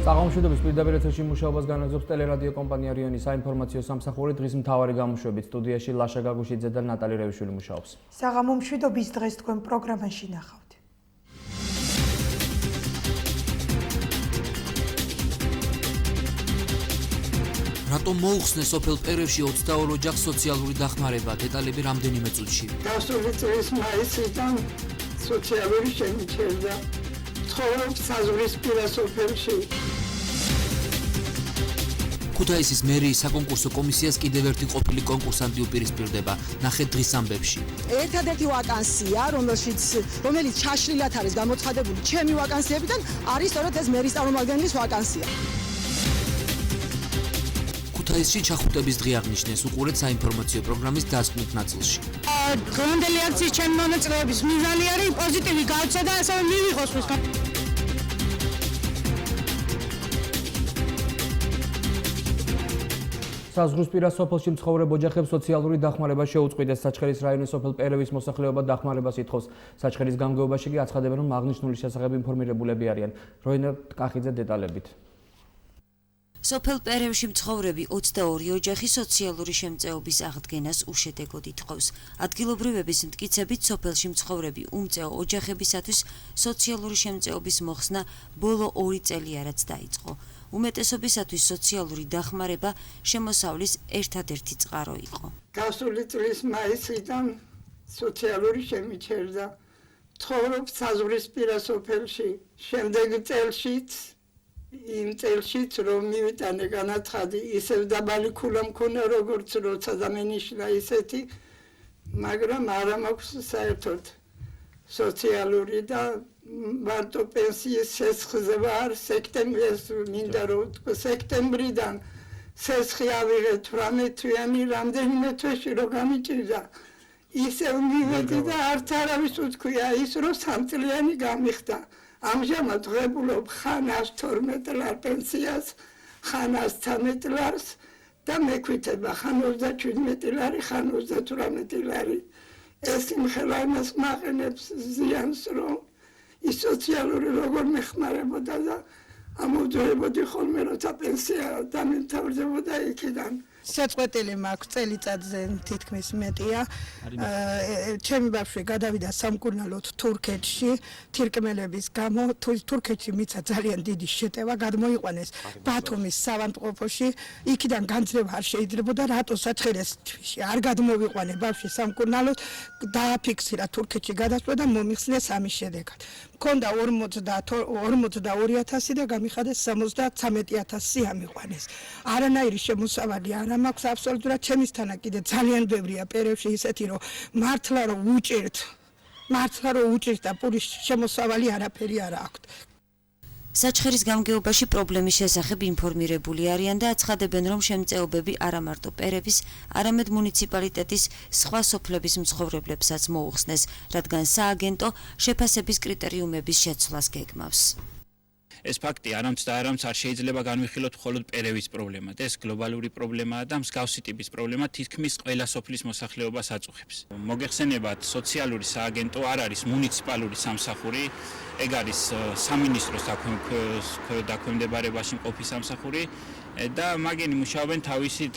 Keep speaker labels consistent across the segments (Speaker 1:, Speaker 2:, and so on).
Speaker 1: საღამომშვიდობის პირდაპირ ეთერში მუშაობას განაგრძობს ტელერადიო კომპანია რიონის საინფორმაციო სამსახური. დღის მთავარი გამოშვებით სტუდიაში ლაშა გაგუშიძე და ნატალი რევიშვილი მუშაობს.
Speaker 2: საღამომშვიდობის დღეს თქვენ პროგრამაში ნახავთ.
Speaker 3: რატომ მოუხსნეს სოფელ პერევში 22 ოჯახს სოციალური დახმარება? დეტალები რამდენიმე წუთში.
Speaker 4: გასული წლის მაისიდან სოციალური შემიჩერდა. ცხოვრობს საზღვრისპირა სოფელში.
Speaker 3: ქუთაისის მერიის საკონკურსო კომისიას კიდევ ერთი ყოფილი კონკურსანტი უპირისპირდება. ნახეთ დღის ამბებში.
Speaker 5: ერთადერთი ვაკანსია, რომელიც ჩაშლილად არის გამოცხადებული ჩემი ვაკანსიებიდან, არის სწორედ ეს მერის წარმომადგენლის ვაკანსია.
Speaker 3: ქუთაისში ჩახუტების დღე აღნიშნეს, უყურეთ საინფორმაციო პროგრამის დასკვნით ნაწილში.
Speaker 5: დღევანდელი აქციის ჩემი მონაწილეობის მიზანი არის პოზიტივი გააცვა და ასევე მივიღოს ეს.
Speaker 1: საზღვრისპირა სოფელში მცხოვრებ ოჯახებს სოციალური დახმარება შეუწყვიტეს. საჩხერის რაიონის სოფელ პერევის მოსახლეობა დახმარებას ითხოვს. საჩხერის გამგეობაში კი აცხადებენ, რომ აღნიშნული შესახებ ინფორმირებულები არიან. როინა ტკახიძე დეტალებით.
Speaker 6: სოფელ პერევში მცხოვრები 22 ოჯახი სოციალური შემწეობის აღდგენას უშედეგოდ ითხოვს. ადგილობრივების მტკიცებით სოფელში მცხოვრები უმწეო ოჯახებისათვის სოციალური შემწეობის მოხსნა ბოლო 2 წელიარაც დაიწყო. უმეტესობისათვის სოციალური დახმარება შემოსავლის ერთადერთი წყარო იყო.
Speaker 4: გასული წლის მაისიდან სოციალური შემიჩერდა. ცხოვრობს საზღვრისპირა სოფელში. შემდეგ წელშიც იმ წელშიც რომ მივიტანე განაცხადი, ისევ დაბალი ქულა მქონა როგორც როცა დამენიშნა ისეთი, მაგრამ არა მაქვს საერთოდ სოციალური და მარტო პენსიის სესხზე ვარ. სექტემბრიდან სესხი ავიღეთ 18 თვიანი, რამდენიმე თვეში რო გამიჭირდა, ისევ მივედი და არც არავის უთქვია ის რომ 3 წლიანი გამიხდა. ამჟამად ღებულობ ხანას 12 ლარ პენსიას, ხანას 13 ლარს და მექვითება ხან 37 ლარი, ხან 38 ლარი. ეს იმხელა იმას მაყენებს ზიანს, რომ ის სოციალური როგორ მეხმარებოდა და ამოვძლებოდი ხოლმე, როცა პენსია დამემთავრდებოდა იქიდან.
Speaker 5: საწყვეტილი მაქვს წელიწადზე თითქმის მეტია. ჩემი ბავშვი გადავიდა სამკურნალოდ თურქეთში, თირკმელების გამო. თურქეთში მიცა ძალიან დიდი შეტევა, გადმოიყვანეს ბათუმის სავანტყოფოში. იქიდან განძრევა არ შეიძლებოდა, რატო საჩხერეს თვიში არ გადმოვიყვანე ბავშვი სამკურნალოდ, დააფიქსირა თურქეთში გადასვლა და მომიხსნეს ამის შედეგად. მქონდა 42,000 და გამიხადეს 73,000 სიამიყვანეს. არანაირი შემოსავალი არ მაქვს აბსოლუტურად. ჩემისთანა კიდე ძალიან ბევრია პერევში ისეთი, რომ მართლა რომ უჭირთ და პურის შემოსავალი არაფერი არ აქვს.
Speaker 6: საჩხერის გამგეობაში პრობლემის შესახებ ინფორმირებული არიან და აცხადებენ, რომ შემწეობები არა მარტო პერევის, არამედ მუნიციპალიტეტის სხვა სოფლების მცხოვრებლებსაც მოუხსნეს, რადგან სააგენტო შეფასების კრიტერიუმების შეცვლას გეგმავს.
Speaker 7: ეს ფაქტი არამც და არამც არ შეიძლება განვიხილოთ მხოლოდ პერევის პრობლემად. ეს გლობალური პრობლემაა და მსგავსი ტიპის პრობლემა თითქმის ყველა სოფლის მოსახლეობას აწუხებს. მოგეხსენებათ, სოციალური სააგენტო არ არის მუნიციპალური სამსახური, ეგ არის სამინისტროს დაქვემდებარებაში მყოფი სამსახური და მაგენი მუშაობენ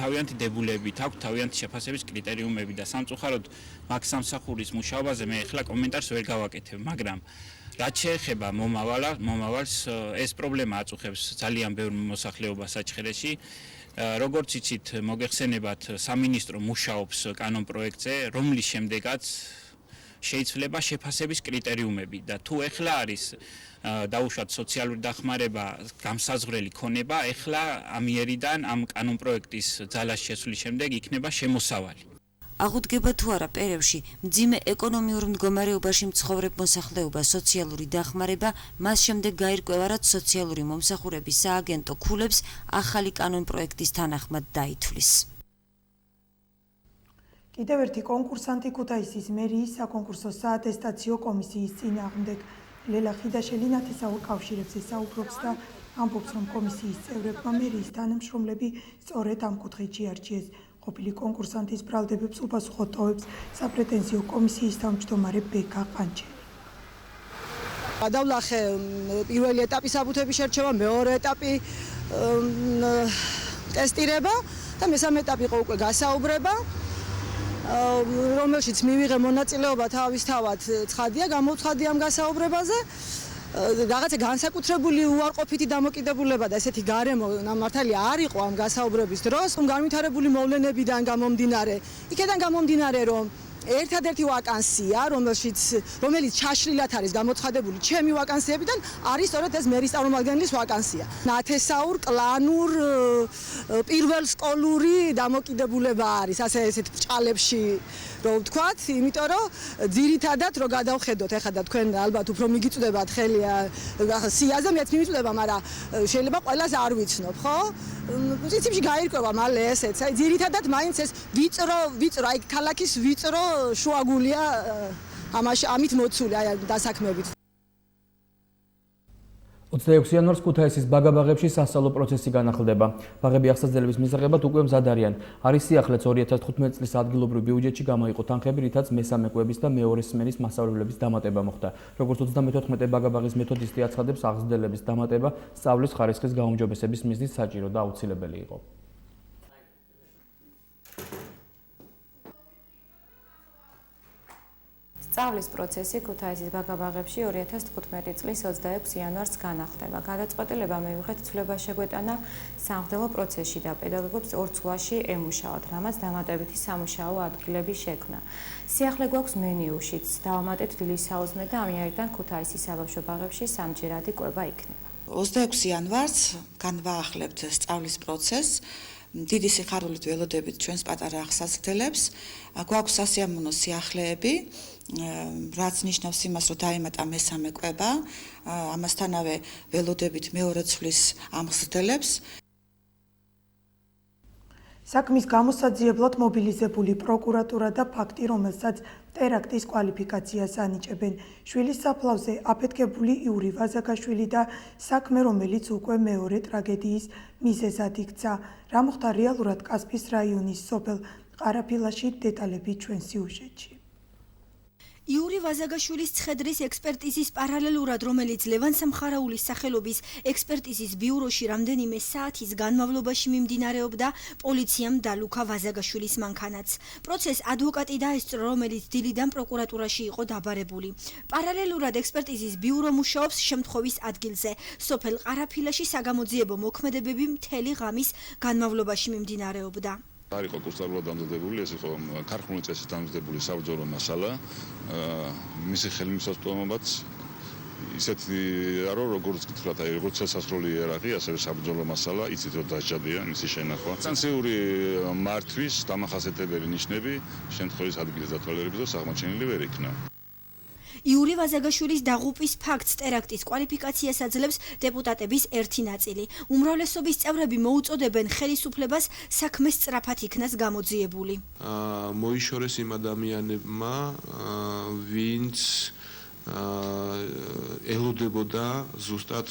Speaker 7: თავიანთი დებულებით, აქვს თავიანთი შეფასების კრიტერიუმები და სამწუხაროდ მაგ სამსახურის მუშაობაზე მე ახლა კომენტარს ვერ გავაკეთებ, მაგრამ რაც შეეხება მომავალს, ეს პრობლემა აწუხებს ძალიან ბევრ მოსახლეობას საჩხერეში. როგორც იცით, მოგეხსენებათ, სამინისტრო მუშაობს კანონ პროექტზე, რომლის შემდეგაც შეიძლება შეფასების კრიტერიუმები და თუ ეხლა არის დაუშვათ სოციალური დახმარება გამსაზღვრელი ქონება, ეხლა ამიერიდან ამ კანონ პროექტის ძალას შესვლის შემდეგ იქნება შემოსავალი.
Speaker 6: აღუდგება თუ არა პერევში მძიმე ეკონომიურ მდგომარეობაში მცხოვრებ მოსახლეობა სოციალური დახმარება მას შემდეგ გაირკვევა, რაც სოციალური მომსახურების სააგენტო ქულებს ახალი კანონ პროექტის თანახმად დაითვლის.
Speaker 2: კიდევ ერთი კონკურსანტი ქუთაისის მერიის საკონკურსო საატესტაციო კომისიის წინააღმდეგ. ლელა ხიდაშელი ნათესაურ კავშირებს ესაუბრობს და ამბობს, რომ კომისიის წევრებმა მერიის თანამშრომლები სწორედ ამ კუთხეში არჩიეს. ყოფილი კონკურსანტის ბრალდებებს უპასუხო ტოვებს საპრეტენზიო კომისიის თავმჯდომარე ბეკა ყანჩელი.
Speaker 5: გადავლახე პირველი ეტაპის საბუთების შერჩევა, მეორე ეტაპი ტესტირება და მესამე ეტაპი იყო უკვე გასაუბრება, რომელშიც მივიღე მონაწილეობა თავისთავად ცხადია, გამოვცხადდი ამ გასაუბრებაზე. რაღაცა განსაკუთრებული უარყოფითი დამოკიდებულება და ესეთი გარემო მართალია არ იყო ამ გასაუბრების დროს, განვითარებული მოვლენებიდან გამომდინარე, იქიდან გამომდინარე, რომ ერთადერთი ვაკანსია, რომელიც ჩაშლილად არის გამოცხადებული ჩემი ვაკანსიებიდან, არის სწორედ ეს მერის წარმომადგენლის ვაკანსია. ნათესაურ, კლანურ, პირველ სკოლური დამოკიდებულება არის, ესეთ ბრჭყალებში, რო ვთქვათ, იმიტომ რომ ძირითადად რო გადავხედოთ, ეხლა და თქვენ ალბათ უფრო მიგიწვდებათ ხელი სიაზე, მეც მიმიწვდება, მაგრამ შეიძლება ყველას არ ვიცნობ, ხო? პრინციპში გაირკვევა მალე ესეც. აი ძირითადად მაინც ეს ვიწრო, აი ქალაქის ვიწრო შუაგულია ამით მოცული, აი დასაქმებით.
Speaker 1: 26 იანვარს ქუთაისის ბაგაბაღებში სასწავლო პროცესი განახლდება. ბაღები აღსაძლებლის მისაღებად უკვე მზად არიან. არის სიახლეც 2015 წლის ადგილობრივ ბიუჯეტში გამოიყო თანხები, რითაც მესამე კვების და მეორე სმენის მასწავლებლების დამატება მოხდა. როგორც 34 ბაგაბაღის მეთოდისტი აცხადებს, აღზრდელების დამატება სწავლის ხარისხის გაუმჯობესების მიზნით საჭირო და აუცილებელი იყო.
Speaker 8: სწავლის პროცესი ქუთაისის ბაგაბაღებში 2015 წლის 26 იანვარს განახლდება. გადაწყვეტილება მივიღეთ ცვლილება შეგვეტანა სამხდელო პროცესში და პედაგოგებს 2 წლში ემუშაოთ, რამაც დამატებითი სამუშაო ადგილების შექმნა. სიახლე გვაქვს მენიუშიც, დავამატეთ დილის საუზმე და ამიერიდან ქუთაისის საბავშვო ბაღებში სამჯერადი კვება იქნება.
Speaker 9: 26 იანვარს განვაახლებთ სწავლის პროცესს. დიდი სიხარულით ველოდებით ჩვენს პატარა აღსაწყდელებს. გვაქვს სასიამოვნო სიახლეები, რაც ნიშნავს იმას, რომ დაემატა მესამე კვება, ამასთანავე ველოდებით მეორე ცვლის აღსაწყდელებს.
Speaker 2: საქმის გამოსაძიებლად მობილიზებული პროკურატურა და ფაქტი, რომელსაც ტერაქტის კვალიფიკაციას ანიჭებენ. შვილის საფლავზე აფეთქებული იური ვაზაგაშვილი და საქმე, რომელიც უკვე მეორე ტრაგედიის მიზეზად იქცა. რა მოხდა რეალურად კასპის რაიონის სოფელ ყარაფილაში, დეტალები ჩვენ სიუჟეტში.
Speaker 10: იური ვაზაგაშვილის ცხედრის ექსპერტიზის პარალელურად, რომელიც ლევან სამხარაულის სახელობის ექსპერტიზის ბიუროში რამდენიმე საათის განმავლობაში მიმდინარეობდა, პოლიციამ დალუქა ვაზაგაშვილის მანქანაც. პროცესს ადვოკატი დაესწრო, რომელიც დილიდან პროკურატურაში იყო დაბარებული. პარალელურად ექსპერტიზის ბიურო მუშაობს შემთხვევის ადგილზე. სოფელ ყარაფილაში საგამოძიებო მოქმედებები მთელი ღამის განმავლობაში მიმდინარეობდა.
Speaker 11: არ იყო კურსდამთავრებულად დამზადებული, ეს იყო ქარხნული წესით დამზადებული საბრძოლო მასალა. მისი ხელმისაწვდომობაც ისეთი არო, როგორც გითხრათ, აი როგორც სასასროლი იარაღი, ასევე საბრძოლო მასალა, იცით რომ დასჯადია მისი შენახვა. სანქციური მართვის დამახასიათებელი ნიშნები შემთხვევის ადგილზე დათვალიერებისას აღმოჩენილი ვერ იქნა.
Speaker 10: იური ვაზაგაშვილის დაღუპვის ფაქტს ტერაქტის კვალიფიკაციას აძლევს დეპუტატების ერთი ნაწილი. უმრავლესობის წევრები მოუწოდებენ ხელისუფლებას საქმეს სწრაფად იქნას გამოძიებული.
Speaker 12: მოიშორეს იმ ადამიანებმა, ვინც ელოდებოდა ზუსტად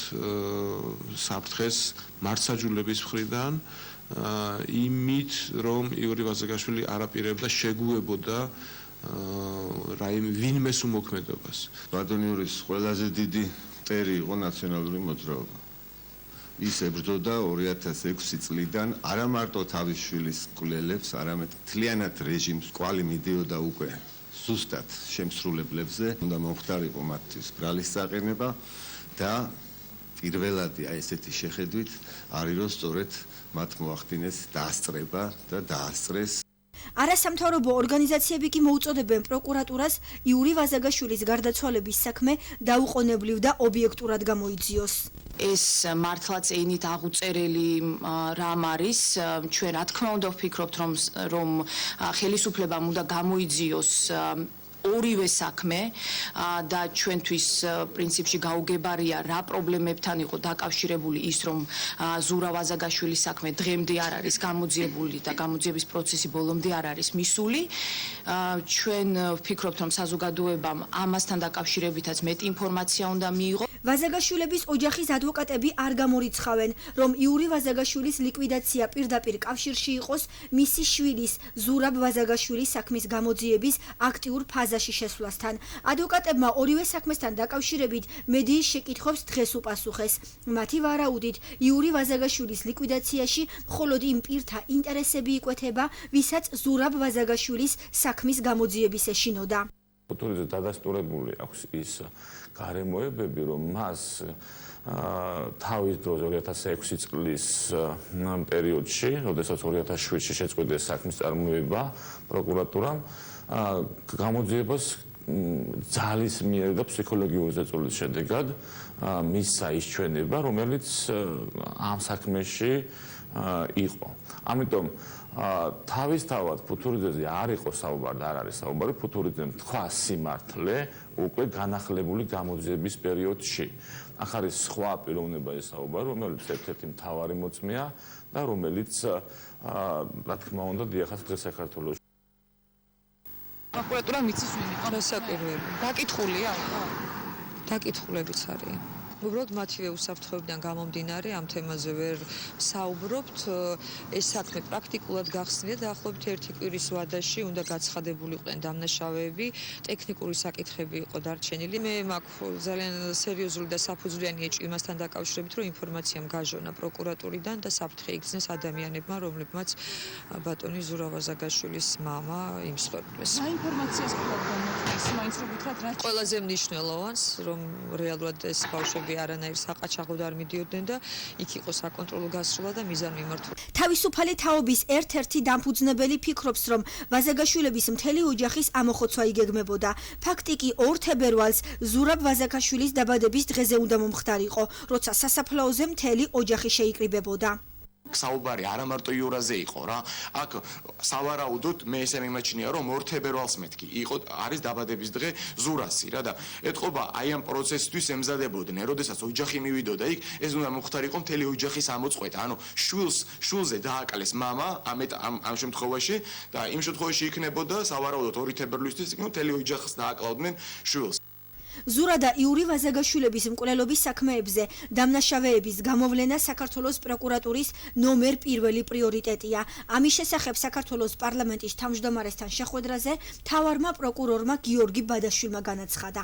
Speaker 12: საფრთხეს მართსაჯულების მხრიდან, იმით რომ იური ვაზაგაშვილი არაპირებდა შეგუებოდა ვინმეს უმოქმედობას.
Speaker 13: ბატონ იურის ყველაზე დიდი წერი იყო ნაციონალური მოძრაობა. ის ებრძოდა 2006 წლიდან არა მარტო თავის შვილის მკვლელებს, არამედ მთლიანად რეჟიმს კვალი მიდიოდა უკვე ზუსტად შემსრულებლებზე. უნდა მომხდარიყო მათთვის ბრალის საყენება და პირველადი აი ესეთი შეხედვით არის რომ სწორედ მათ მოახდინეს დაასწრება და დაასწრეს.
Speaker 10: არასამთავრობო ორგანიზაციები კი მოუწოდებენ პროკურატურას იური ვაზაგაშვილის გარდაცვალების საქმე დაუყოვნებლივ და ობიექტურად გამოიძიოს.
Speaker 14: ეს მართლაც ენით აღუწერელი რამ არის. ჩვენ რა თქმა უნდა ვფიქრობთ, რომ ხელისუფლებამ უნდა გამოიძიოს ორივე საქმე და ჩვენთვის პრინციპში გაუგებარია რა პრობლემებთან იყო დაკავშირებული ის, რომ ზურა ვაზაგაშვილის საქმე დღემდე არ არის გამოძიებული და გამოძიების პროცესი ბოლომდე არ არის მისული. ჩვენ ვფიქრობთ, რომ საზოგადოებამ ამასთან დაკავშირებითაც მეტი ინფორმაცია უნდა მიიღოს.
Speaker 10: ვაზაგაშვილების ოჯახის ადვოკატები არ გამორიცხავენ, რომ იური ვაზაგაშვილის ლიკვიდაცია პირდაპირ კავშირში იყოს მისი შვილის ზურაბ ვაზაგაშვილის საქმის გამოძიების აქტიურ ფაზაში შესვლასთან. ადვოკატებმა ორივე საქმესთან დაკავშირებით მედიის შეკითხვებს დღეს უპასუხეს. მათი ვარაუდით, იური ვაზაგაშვილის ლიკვიდაციაში მხოლოდ იმ პირთა ინტერესები იკვეთება, ვისაც ზურაბ ვაზაგაშვილის საქმის გამოძიების ეშინოდა.
Speaker 15: ფუტურიზე დადასტურებული აქვს ის გარემოებები, რომ მას თავის დროს 2006 წლის პერიოდში, როდესაც 2007-ში შეწყვიტეს საქმის წარმოება პროკურატურამ, გამოძიებას ძალის მიერ და ფსიქოლოგიური ზეწოლის შედეგად მისცა ის ჩვენება, რომელიც ამ საქმეში იყო. ამიტომ თავისთავად ფუტურიძეზე არ იყო საუბარი და არ არის საუბარი, ფუტურიძემ თქვა სიმართლე უკვე განახლებული გამოძიების პერიოდში. ახ არის სხვა პიროვნება ეს საუბარი, რომელიც ერთ-ერთი მთავარი მოწმეა და რომელიც რა თქმა უნდა დიახაც დღეს საქართველოს
Speaker 16: პროკურატურა მიცის ვინ იყო დასაკვირველი. დაკითხულია? დაკითხულებიც არის. უბრალოდ მათივე უსაფრთხოებიდან გამომდინარე ამ თემაზე ვერ საუბრობთ. ეს საქმე პრაქტიკულად გახსნილია დაახლოებით 1 კვირის ვადაში უნდა გაცხადებულიყვნენ დამნაშავეები, ტექნიკური საკითხები იყო დარჩენილი. მე მაქვს ძალიან სერიოზული და საფუძვლიანი ეჭვი მასთან დაკავშირებით, რომ ინფორმაციამ გაჟონა პროკურატურიდან და საფრთხე იქცნეს ადამიანებმა, რომლებმაც ბატონი ზურაბ ვაზაგაშვილის მამა იმსხვერპლეს. რა ინფორმაციას გქონდათ მაინც რომ გითხრათ რა? ყველაზე მნიშვნელოვანს, რომ რეალურად ეს ბავშვები არანაირ საყაჩაღოდ არ მიდიოდნენ და იქ იყო საკონტროლო გასროლა და მიზანმიმართვა.
Speaker 10: თავისუფალი თაობის ერთ-ერთი დამფუძნებელი ფიქრობს, რომ ვაზაგაშვილების მთელი ოჯახის ამოხოცვა იგეგმებოდა. ფაქტი კი 2 თებერვალს ზურაბ ვაზაგაშვილის დაბადების დღეზე უნდა მომხდარიყო, როცა სასაფლაოზე მთელი ოჯახი შეიკრიბებოდა.
Speaker 17: საუბარი არა მარტო იურაზე იყო რა. აქ სავარაუდოდ მე ესე მიმაჩნია რომ 2 თებერვალს მეთქი იყო არის დაბადების დღე ზურასი რა და ეთყობა აი ამ პროცესისთვის ემზადებოდნენ. როდესაც ოჯახი მივიდოდა იქ ეს უნდა მომხდარიყო მთელი ოჯახის ამოწყვეტა. ანუ შვილზე დააკლეს მამა ამ შემთხვევაში და იმ შემთხვევაში იქნებოდა სავარაუდოდ 2 თებერვლისთვის იქ მთელი ოჯახს დააკლავდნენ შვილს.
Speaker 10: ზურა და იური ვაზაგაშვილების მკვლელობის საქმეებზე დამნაშავეების გამოვლენა საქართველოს პროკურატურის ნომერ 1 პრიორიტეტია. ამის შესახებ საქართველოს პარლამენტის თავმჯდომარესთან შეხვედრაზე მთავარმა პროკურორმა გიორგი ბადაშვილმა განაცხადა.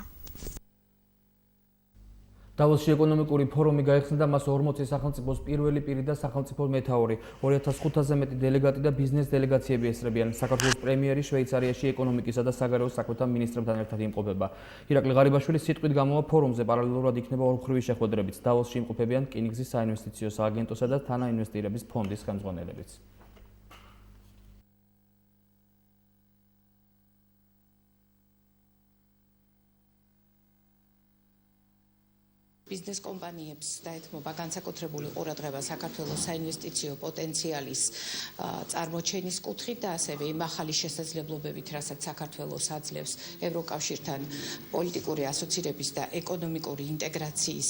Speaker 1: დავოსში ეკონომიკური ფორუმი გაიხსნა და მას 40 სახელმწიფოს პირველი პირი და სახელმწიფო მეთაური, 2500-ზე მეტი დელეგატი და ბიზნეს დელეგაციები ესწრებიან. საქართველოს პრემიერი შვეიცარიაში ეკონომიკისა და საგარეო საქმეთა მინისტრებთან ერთად იმყოფება. ირაკლი ღარიბაშვილი სიტყვით გამოვა ფორუმზე, პარალელურად იქნება ორმხრივი შეხვედრებიც. დავოსში იმყოფებიან რკინიგზის საინვესტიციო სააგენტოსა და თანაინვესტირების ფონდის ხელმძღვანელებიც.
Speaker 18: ბიზნეს კომპანიებს დაეთმობა განსაკუთრებული ყურადღება საქართველოს საინვესტიციო პოტენციალის წარმოჩენის კუთხით და ასევე იმ ახალი შესაძლებლობებით, რასაც საქართველოს აძლევს ევროკავშირთან პოლიტიკური ასოცირების და ეკონომიკური ინტეგრაციის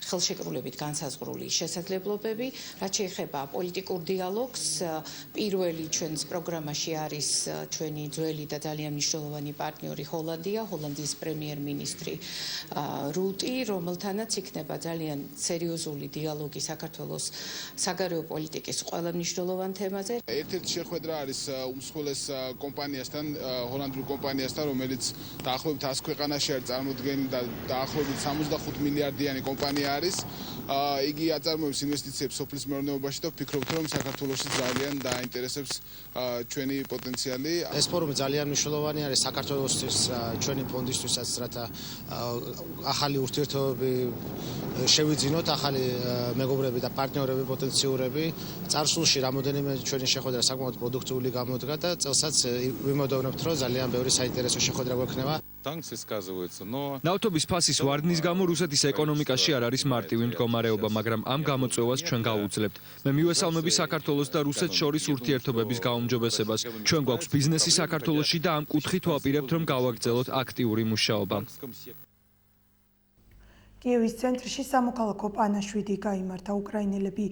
Speaker 18: ხელშეკრულებით განსაზღვრული შესაძლებლობები. რაც შეეხება პოლიტიკურ დიალოგს, პირველი ჩვენს პროგრამაში არის ჩვენი ძველი და ძალიან მნიშვნელოვანი პარტნიორი ჰოლანდია, ჰოლანდიის პრემიერ-მინისტრი რუტი, რომელთანაც იქნება ძალიან სერიოზული დიალოგი საქართველოს საგარეო პოლიტიკის ყველა მნიშვნელოვან თემაზე.
Speaker 19: ერთ-ერთი შეხვედრა არის უმსხვილეს კომპანიასთან, ჰოლანდურ კომპანიასთან, რომელიც დაახლოებით 100 ქვეყანაში არის წარმოდგენილი და დაახლოებით 65 მილიარდიანი კომპანია არის. იგი აწარმოებს ინვესტიციებს სოფლის მეურნეობაში და ვფიქრობთ, რომ საქართველოში ძალიან დაინტერესებს ჩვენი პოტენციალი.
Speaker 20: ეს ფორუმი ძალიან მნიშვნელოვანი არის საქართველოსთვის, ჩვენი ფონდისთვისაც, რათა ახალი ურთიერთობები შევიძინოთ, ახალი მეგობრები და პარტნიორები პოტენციურები. წარსულში რამოდენიმე ჩვენი შეხვედრა საკმაოდ პროდუქტიული გამოდგა და წელსაც ვიმოდოვნებთ, რომ ძალიან ბევრი საინტერესო შეხვედრა გვექნება.
Speaker 21: ნავთობის ფასის ვარდნის გამო რუსეთის ეკონომიკაში არ არის მარტივი მდგომარეობა, მაგრამ ამ გამოწვევას ჩვენ გავუძლებთ. მე მივესალმები საქართველოს და რუსეთს შორის ურთიერთობების გაუმჯობესებას. ჩვენ გვაქვს ბიზნესი საქართველოში და ამ კუთხით ვაპირებთ, რომ გავაგრძელოთ აქტიური მუშაობა.
Speaker 2: კიევის ცენტრში სამოქალაქო პანაშვიდი გაიმართა. უკრაინელები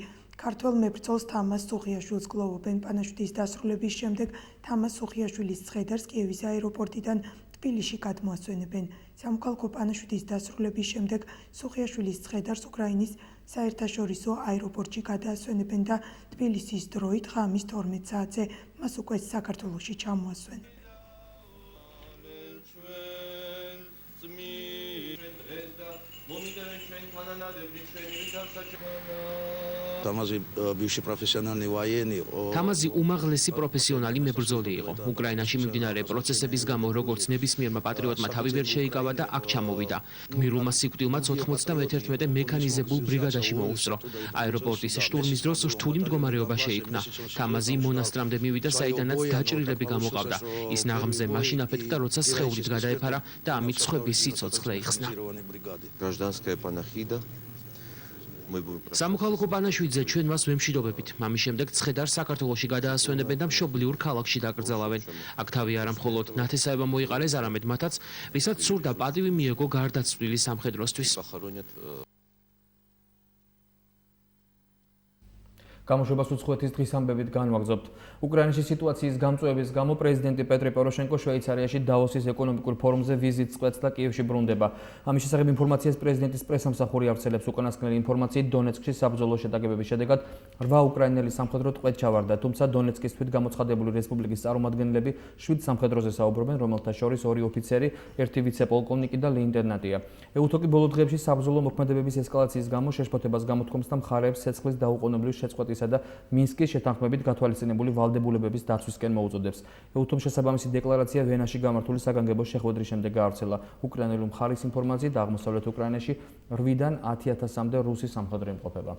Speaker 2: ქართველ მებრძოლს თამას სუხიაშვილს გლოვობენ. პანაშვიდის დასრულების შემდეგ თამას სუხიაშვილის ცხედარს კიევის აეროპორტიდან თბილისში გადმოასვენებენ. სამოქალაქო პანაშვიდის დასრულების შემდეგ სუხიაშვილის ცხედარს უკრაინის საერთაშორისო აეროპორტში გადაასვენებენ და თბილისის დროით ღამის 12 საათზე მას უკვე საქართველოში ჩამოასვენებენ.
Speaker 3: Tamazi bivši profesionalni vojeni.
Speaker 22: თამაზი უმაღლესი პროფესიონალი მებრძოლი იყო. უკრაინაში მიმდინარე პროცესების გამო როგორც ნებისმიერმა პატრიოტმა თავი ვერ შეიკავა და აქ ჩამოვიდა. გმირულმა სიკვდილმაც 91 მექანიზებულ ბრიგადაში მოუსწრო. აეროპორტის შტურმის დროს რთული მდგომარეობა შეიქმნა. თამაზი მონასტრამდე მივიდა, საიდანაც დაჭრილები გამოყავდა. ის ნაღმზე მაშინ აფეთქდა, როცა სხეულით გადაეფარა და ამით სხვების სიცოცხლე იხსნა.
Speaker 3: Гражданская панахида.
Speaker 22: სამოქალაქო პანაშვიდზე ჩვენ მას ვემშვიდობებით. ამის შემდეგ ცხედარს საქართველოში გადაასვენებენ და მშობლიურ ქალაქში დაკრძალავენ. აქ თავი არა მხოლოდ ნათესაება მოიყარეს, არამედ მათაც, ვისაც სურდა პატივი მიეგო გარდაცვლილი სამხედროსთვის.
Speaker 1: გამოშვებას უცხოეთის დღის ამბებით განვაგრძობთ. უკრაინაში სიტუაციის გამწვევების გამო პრეზიდენტი პეტრე პოროშენკო შვეიცარიაში დავოსის ეკონომიკურ ფორუმზე ვიზიტს წყვეტს და კიევში ბრუნდება. ამის შესახებ ინფორმაციას პრეზიდენტის პრესამსახური ავრცელებს. უკანასკნელი ინფორმაციით დონეცკში საბრძოლო შეტაკებების შედეგად 8 უკრაინელი სამხედრო ტყვედ ჩავარდა, თუმცა დონეცკის თვით გამოცხადებული რესპუბლიკის წარმომადგენლები 7 სამხედროზე საუბრობენ, რომელთა შორის 2 ოფიცერი, 1 ვიცე-პოლკოვნიკი და ლეიტენანტია. ეუთოკი ბოლო დღეებში საბრძოლო მოქმედებების ესკალაციის გამო შეშფოთებას გამოთქვამს და მხარეებს ცეცხლის დაუყოვნებლივ შეწყვეტის და მინსკის შეთანხმებით გათვალისწინებული ვალდებულებების დაცვისკენ მოუწოდებს. ეუთომ შესაბამისი დეკლარაცია ვენაში გამართული საგანგებო შეხვედრის შემდეგ გაავრცელა. უკრაინელი მხარის ინფორმაციით აღმოსავლეთ უკრაინაში 8-დან 10,000-მდე რუსი სამხედრო იმყოფება.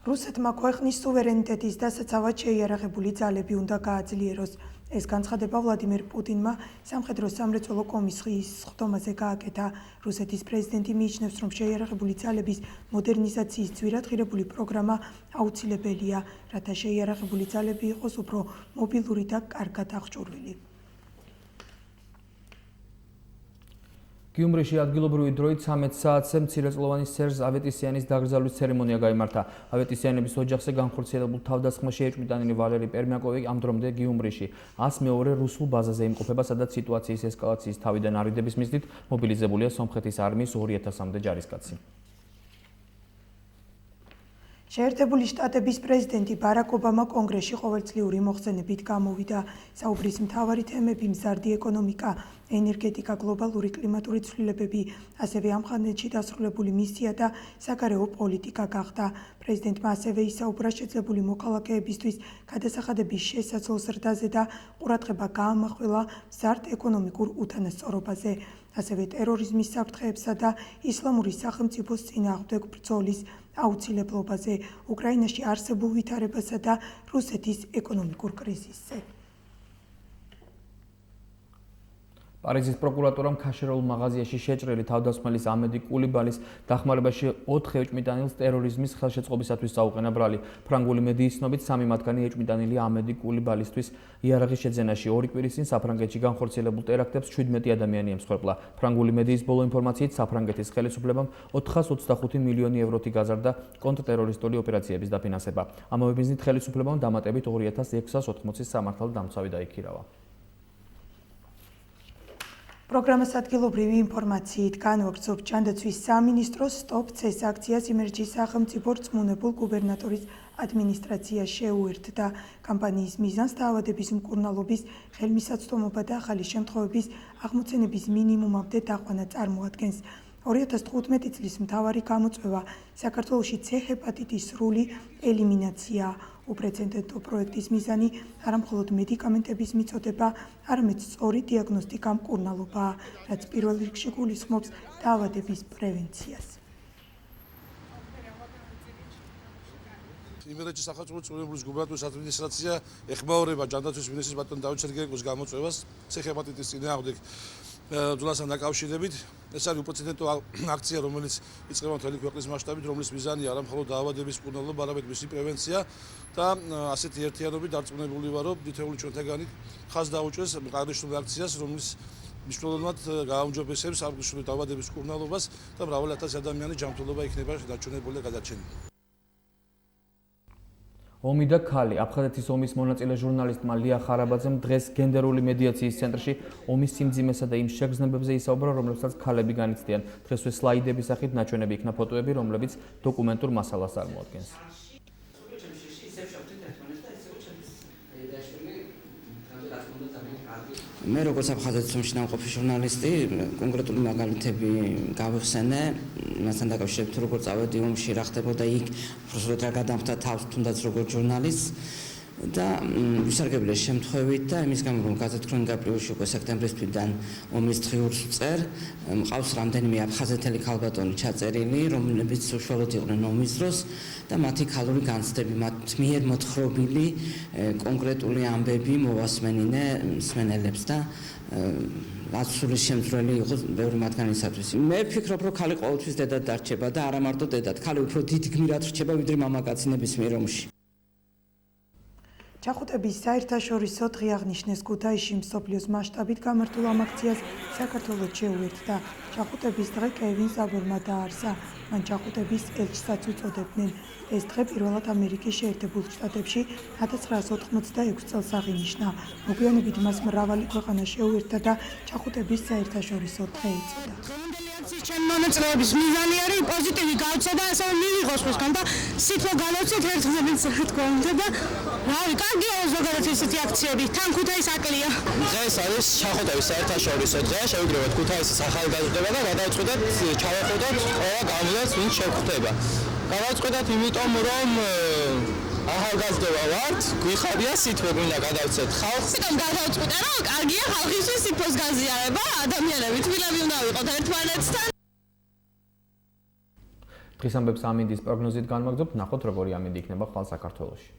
Speaker 2: რუსეთმა ქვეყნის სუვერენიტეტის დასაცავად შეიარაღებული ძალები უნდა გააძლიეროს. ეს განცხადება ვლადიმერ პუტინმა სამხედრო სამრეწველო კომისიის სხდომაზე გააკეთა. რუსეთის პრეზიდენტი მიიჩნევს, რომ შეიარაღებული ძალების მოდერნიზაციის ძვირად ღირებული პროგრამა აუცილებელია, რათა შეიარაღებული ძალები იყოს უფრო მობილური და კარგად აღჭურვილი.
Speaker 1: გიუმრიში ადგილობრივი დროით 13 საათზე მცირეწლოვანი სერჟ ავეტისიანის დაკრძალვის ცერემონია გაიმართა. ავეტისიანების ოჯახზე განხორციელებულ თავდასხმაში ეჭვმიტანილი ვალერი პერმიაკოვი ამ დრომდე გიუმრიში 102 რუსულ ბაზაზე იმყოფება, სადაც სიტუაციის ესკალაციის თავიდან არიდების მიზნით მობილიზებულია სომხეთის არმიის 2000-მდე ჯარისკაცი.
Speaker 2: შეერთებული შტატების პრეზიდენტი ბარაკ ობამა კონგრესში ყოველწლიური მოხსენებით გამოვიდა. საუბრის მთავარი თემები მზარდი ეკონომიკა, ენერგეტიკა, გლობალური კლიმატური ცვლილებები, ასევე ამ ხანებში დასრულებული მისია და საგარეო პოლიტიკა გახდა. პრეზიდენტმა ასევე ისაუბრა შეძლებული მოქალაქეებისთვის გადასახადების შესაძლო ზრდაზე და ყურადღება გაამახვილა მზარდ ეკონომიკურ უთანასწორობაზე, ასევე ტერორიზმის საფრთხეებსა და ისლამური სახელმწიფოს წინააღმდეგ ბრძოლის აუცილებლობაზე, უკრაინაში არსებულ ვითარებასა და რუსეთის ეკონომიკურ კრიზისზე.
Speaker 1: პარიზის პროკურატურამ ქაშერეულ მაღაზიაში შეჭრილი თავდასხმელის ამედი კულიბალის დახმარებაში 4 ეჭვმიტანილს ტერორიზმის ხელშეწყობისათვის წაუყენა ბრალი. ფრანგული მედიის ცნობით 3 მათგანი ეჭვმიტანილი ამედი კულიბალისთვის იარაღის შეძენაში 2 კვირის წინ საფრანგეთში განხორციელებულ ტერაქტებს 17 ადამიანი ემსხვერპლა. ფრანგული მედიის ბოლო ინფორმაციით საფრანგეთის ხელისუფლებამ 425 მილიონი ევროთი გაზარდა კონტრტერორისტული ოპერაციების დაფინანსება. ამავე მიზნით ხელისუფლებამ დამატებით 2680 სამართალდამცავი დაიქირავა.
Speaker 2: პროგრამას ადგილობრივი ინფორმაციით განვაგრძობთ. ჯანდაცვის სამინისტროს სტოპ ცეს აქციას იმერჯის სახელმწიფო რწმუნებულ გუბერნატორის ადმინისტრაცია შეუერთდა. კამპანიის მიზანს დაავადების მკურნალობის ხელმისაწვდომობა და ახალი შემთხვევების აღმოცენების მინიმუმამდე დაყვანა წარმოადგენს. 2015 წლის მთავარი გამოწვევა საქართველოში C ჰეპატიტის სრული ელიმინაციაა. უპრეცედენტო პროექტის მიზანი არამხოლოდ მედიკამენტების მიწოდება, არამედ სწორი დიაგნოსტიკა მკურნალობაა, რაც პირველ რიგში გულისხმობს დაავადების პრევენციას.
Speaker 23: იმერეთის სახელმწიფო რწმუნებულის გუბერნატორის ადმინისტრაცია ეხმაურება ჯანდაცვის მინისტრის ბატონ დავით სერგეენკოს გამოწვევას C ჰეპატიტის წინააღმდეგ ბრძოლასთან დაკავშირებით. ეს არის უპრეცედენტო აქცია, რომელიც იწყება მთელი ქვეყნის მასშტაბით, რომლის მიზანია არა მხოლოდ დაავადების მკურნალობა, არამედ მისი პრევენცია და ასეთი ერთიანობით დარწმუნებული ვარ, რომ თითოეული ჩვენთაგანი ხაზ დაუჭერს აღნიშნულ აქციას, რომლის მნიშვნელოვნად გააუმჯობესებს აღნიშნული დაავადების მკურნალობას და მრავალი ათასი ადამიანის ჯანმრთელობა იქნება დარჩენილი და გადარჩენილი.
Speaker 1: ომი და ქალი. აფხაზეთის ომის მონაწილე ჟურნალისტმა ლია ხარაბაძემ დღეს გენდერული მედიაციის ცენტრში ომის სიმძიმესა და იმ შეგრძნებებზე ისაუბრა, რომლებსაც ქალები განიცდიან. დღესვე სლაიდების სახით ნაჩვენები იქნა ფოტოები, რომლებიც დოკუმენტურ მასალას წარმოადგენს.
Speaker 4: მე როგორც აფხაზეთის ომში ნამყოფი ჟურნალისტი, კონკრეტული მაგალითები გავიხსენე, მასთან დაკავშირებით თუ როგორ წავედი ომში, რა ხდებოდა იქ, უბრალოდ რა გადამხდა თავს თუნდაც როგორც ჟურნალისტს და ვისარგებლე შემთხვევით და იმის გამო რომ გაზეთ ქრონიკა პლუსში უკვე სექტემბრის თვიდან ომის დღიურს წერ, მყავს რამდენიმე აფხაზეთელი ქალბატონი ჩაწერილი, რომლებიც უშუალოდ იყვნენ ომის დროს და მათი ქალური განცდები, მათ მიერ მოთხრობილი კონკრეტული ამბები მოვასმენინე მსმენელებს და აცული შემძვრელი იყო ბევრი მათგანისათვის. მე ვფიქრობ, რომ ქალი ყოველთვის დედად დარჩება და არა მარტო დედად, ქალი უფრო დიდ გმირად რჩება ვიდრე მამაკაცი ნებისმიერ ომში.
Speaker 2: ჩახუტების საერთაშორისო დღე აღნიშნეს ქუთაისში მსოფლიოს მასშტაბით გამართულ ამ აქციას საქართველოს შეუერთდა. ჩახუტების დღე კევინ საბორმა დაარსა. მან ჩახუტების ელჩსაც უწოდებდნენ. ეს დღე პირველად ამერიკის შეერთებულ შტატებში 1986 წელს აღინიშნა. მოგვიანებით მას მრავალი ქვეყანა შეუერთდა და ჩახუტების საერთაშორისო დღე ეწოდა.
Speaker 6: ჩემი მონაწილეობის მიზანი არის პოზიტივი გავცე და ასევე მივიღოს ხოსგან და სიტყვა განავცეთ ერთგზის თქვა უნდა და რავი, კარგია ზოგადად ესეთი აქციები. თან ქუთაის აკლია.
Speaker 7: დღეს არის ჩახუტების საერთაშორისო დღე, შევიგროვოთ ქუთაისის ახალგაზრდობა და გადავწყვეტეთ ჩავახვდეთ ყველა გავლენას, ვინც შევხვდება. გადავწყვეტეთ იმიტომ, რომ ახალგაზრდობა ვართ, გვიხარია სიტყვა გვინდა გადავწყვეტ ხალხს.
Speaker 6: იმიტომ გადავწყვეტე, რომ კარგია ხალხისთვის სიტყვის გაზიარება, ადამიანები თბილები უნდა ვიყოთ ერთმანეთთან.
Speaker 1: დღის ამბებს ამინდის პროგნოზით განვაგრძობთ, ნახოთ როგორი ამინდი იქნება ხვალ საქართველოში.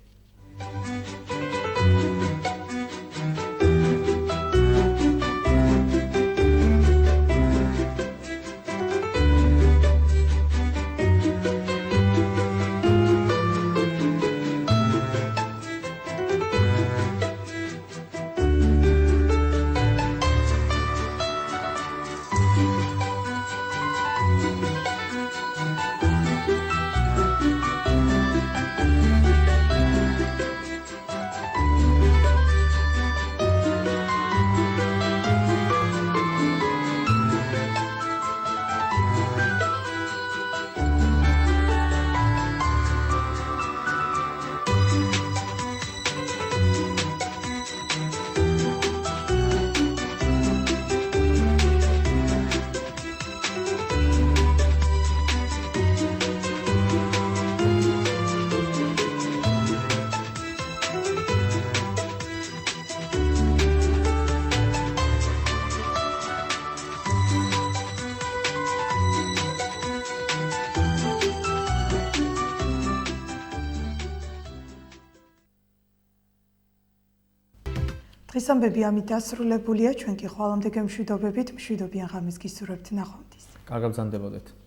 Speaker 1: დღის ამბები ამით დასრულებულია, ჩვენ კი ხვალამდე გემშვიდობებით, მშვიდობიან ღამეს გისურვებთ, ნახვამდის. კარგად გრძანდებოდეთ.